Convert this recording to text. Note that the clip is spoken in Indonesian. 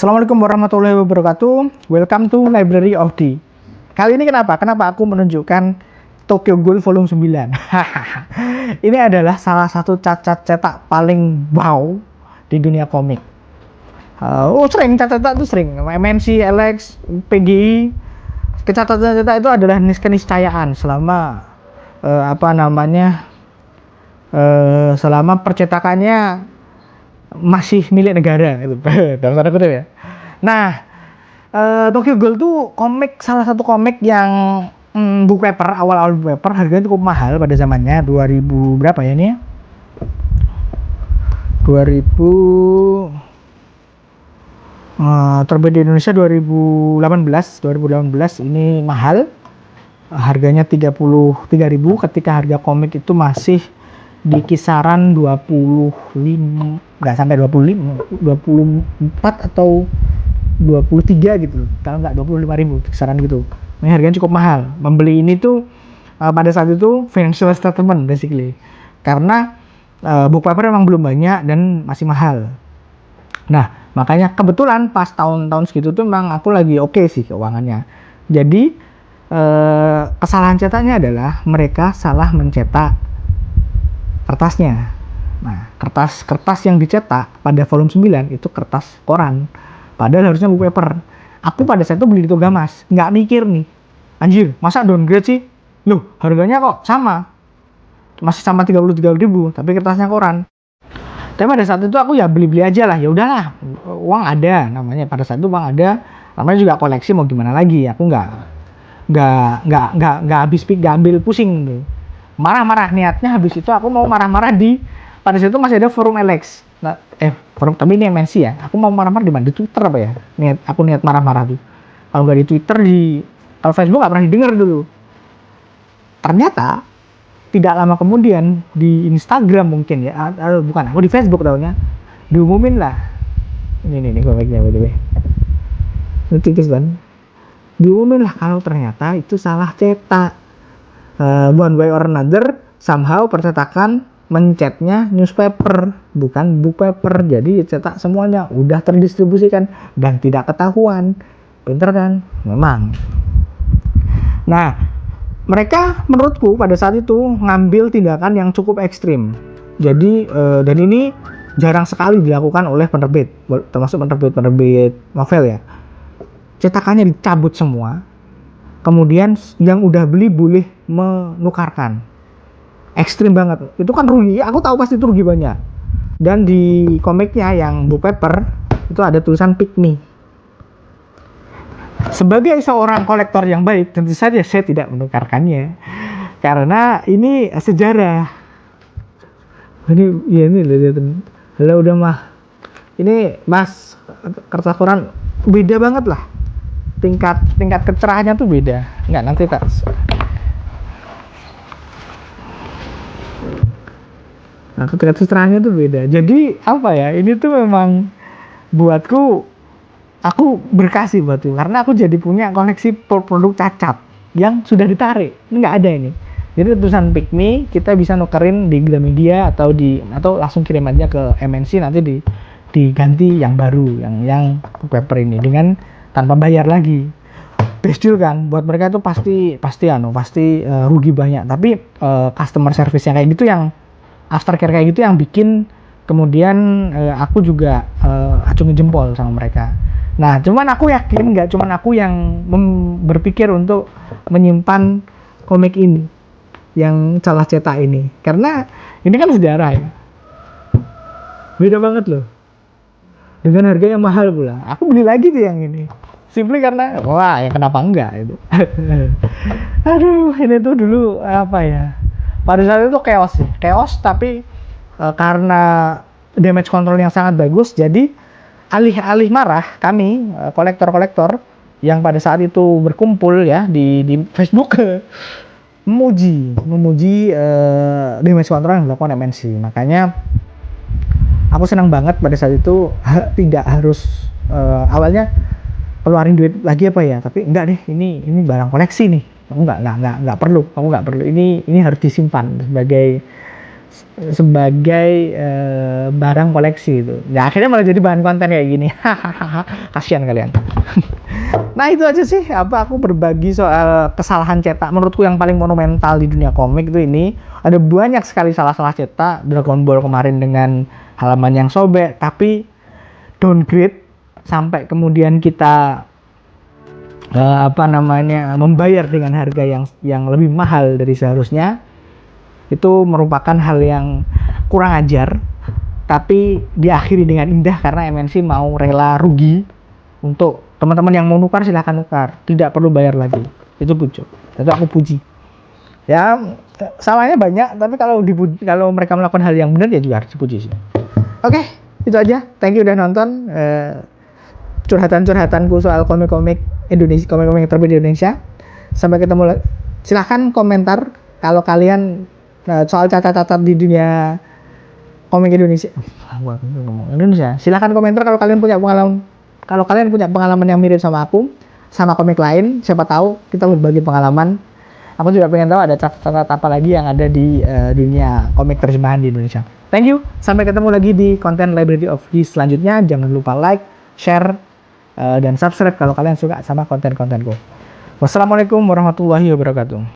Assalamualaikum warahmatullahi wabarakatuh. Welcome to Library of D. Kali ini kenapa aku menunjukkan Tokyo Ghoul volume 9. Ini adalah salah satu cacat cetak paling wow di dunia komik. Sering cacat cetak itu sering. MNC, LX, PGI. Kecacatan cetak itu adalah keniscayaan selama selama percetakannya masih milik negara itu dalam tanda kutip ya. Nah, Tokyo Ghoul tuh salah satu komik yang book paper, awal-awal book paper harganya cukup mahal pada zamannya. 2000 berapa ya ini ya? 2000 terbit di Indonesia 2018 ini mahal. Harganya 33.000 ketika harga komik itu masih di kisaran 25, nggak sampai 25, 24 atau 23 gitu, kalau nggak 25.000 kisaran gitu. Ini harganya cukup mahal. Membeli ini tuh pada saat itu financial statement basically, karena book paper memang belum banyak dan masih mahal. Nah, makanya kebetulan pas tahun-tahun segitu tuh memang aku lagi oke sih keuangannya. Jadi kesalahan cetaknya adalah mereka salah mencetak kertasnya. Nah, kertas yang dicetak pada volume 9 itu kertas koran. Padahal harusnya book paper. Aku pada saat itu beli di Togamas, nggak mikir nih. Anjir, masa downgrade sih? Loh, harganya kok sama. Masih sama 33.000, tapi kertasnya koran. Tapi pada saat itu aku ya beli-beli aja lah. Ya udahlah, uang ada namanya. Pada saat itu uang ada, namanya juga koleksi, mau gimana lagi. Aku nggak habis nggak ambil pusing tuh. Marah-marah niatnya habis itu aku mau marah-marah pada situ masih ada forum LX. Nah, forum tapi ini MNC ya. Aku mau marah-marah di mana? Di Twitter apa ya? Niat marah-marah tuh. Kalau nggak di Twitter, kalau Facebook nggak pernah didengar dulu. Ternyata tidak lama kemudian di Instagram mungkin ya, bukan, aku di Facebook tahunya diumumin lah. Ini gue baiknya btw. Itu kan diumumin lah kalau ternyata itu salah cetak. One way or another, somehow percetakan mencetnya newspaper bukan book paper, jadi cetak semuanya udah terdistribusikan dan tidak ketahuan. Pinter kan? Memang. Nah, mereka menurutku pada saat itu ngambil tindakan yang cukup ekstrim. Jadi dan ini jarang sekali dilakukan oleh penerbit, termasuk penerbit novel ya. Cetakannya dicabut semua. Kemudian yang udah beli boleh menukarkan. Ekstrim banget. Itu kan rugi. Aku tahu pasti itu rugi banyak. Dan di komiknya yang book paper itu ada tulisan pick me. Sebagai seorang kolektor yang baik, tentu saja saya tidak menukarkannya. Karena ini sejarah. Ini lihat. Lah udah mah. Ini Mas, kertas koran beda banget lah. Tingkat kecerahannya tuh beda. Enggak, nanti tak. Nah, tingkat kecerahannya tuh beda. Jadi apa ya? Ini tuh memang buatku, aku berkasih buat itu, karena aku jadi punya koleksi produk cacat yang sudah ditarik. Ini nggak ada ini. Jadi tulisan pick me kita bisa nukerin di Gramedia atau langsung kirim aja ke MNC, nanti diganti yang baru, yang paper ini dengan tanpa bayar lagi. Best deal kan, buat mereka itu pasti rugi banyak. Tapi customer service yang kayak gitu, yang aftercare kayak gitu, yang bikin kemudian aku juga acungin jempol sama mereka. Nah, cuman aku yakin nggak cuman aku yang berpikir untuk menyimpan komik ini yang salah cetak ini, karena ini kan sejarah ya, beda banget loh, dengan harga yang mahal pula. Aku beli lagi tuh yang ini, simply karena wah ya kenapa enggak itu. Aduh, ini tuh dulu apa ya, pada saat itu chaos tapi karena damage control yang sangat bagus, jadi alih-alih marah kami kolektor yang pada saat itu berkumpul ya di Facebook memuji damage control yang dilakukan MNC. Makanya aku senang banget pada saat itu tidak harus awalnya keluarin duit lagi apa ya, tapi enggak deh, ini barang koleksi nih, aku nggak perlu, ini harus disimpan sebagai barang koleksi gitu. Ya akhirnya malah jadi bahan konten kayak gini. Kasihan kalian. Nah itu aja sih apa aku berbagi soal kesalahan cetak menurutku yang paling monumental di dunia komik itu ini. Ada banyak sekali salah-salah cetak. Dragon Ball kemarin dengan halaman yang sobek tapi downgrade sampai kemudian kita membayar dengan harga yang lebih mahal dari seharusnya. Itu merupakan hal yang kurang ajar, tapi diakhiri dengan indah karena MNC mau rela rugi. Untuk teman-teman yang mau nukar silahkan nukar, tidak perlu bayar lagi. Itu puji, itu aku puji ya. Salahnya banyak tapi kalau mereka melakukan hal yang benar ya juga harus dipuji sih. Oke, itu aja. Thank you udah nonton curhatan-curhatanku soal komik-komik Indonesia, komik-komik terbit di Indonesia. Sampai ketemu. Silahkan komentar kalau kalian soal cacat-cacat di dunia komik Indonesia. Silahkan komentar kalau kalian punya pengalaman yang mirip sama aku, sama komik lain. Siapa tahu kita berbagi pengalaman. Aku juga pengen tahu ada catatan apa lagi yang ada di dunia komik terjemahan di Indonesia. Thank you. Sampai ketemu lagi di konten Library of Lee selanjutnya. Jangan lupa like, share, dan subscribe kalau kalian suka sama konten-kontenku. Wassalamualaikum warahmatullahi wabarakatuh.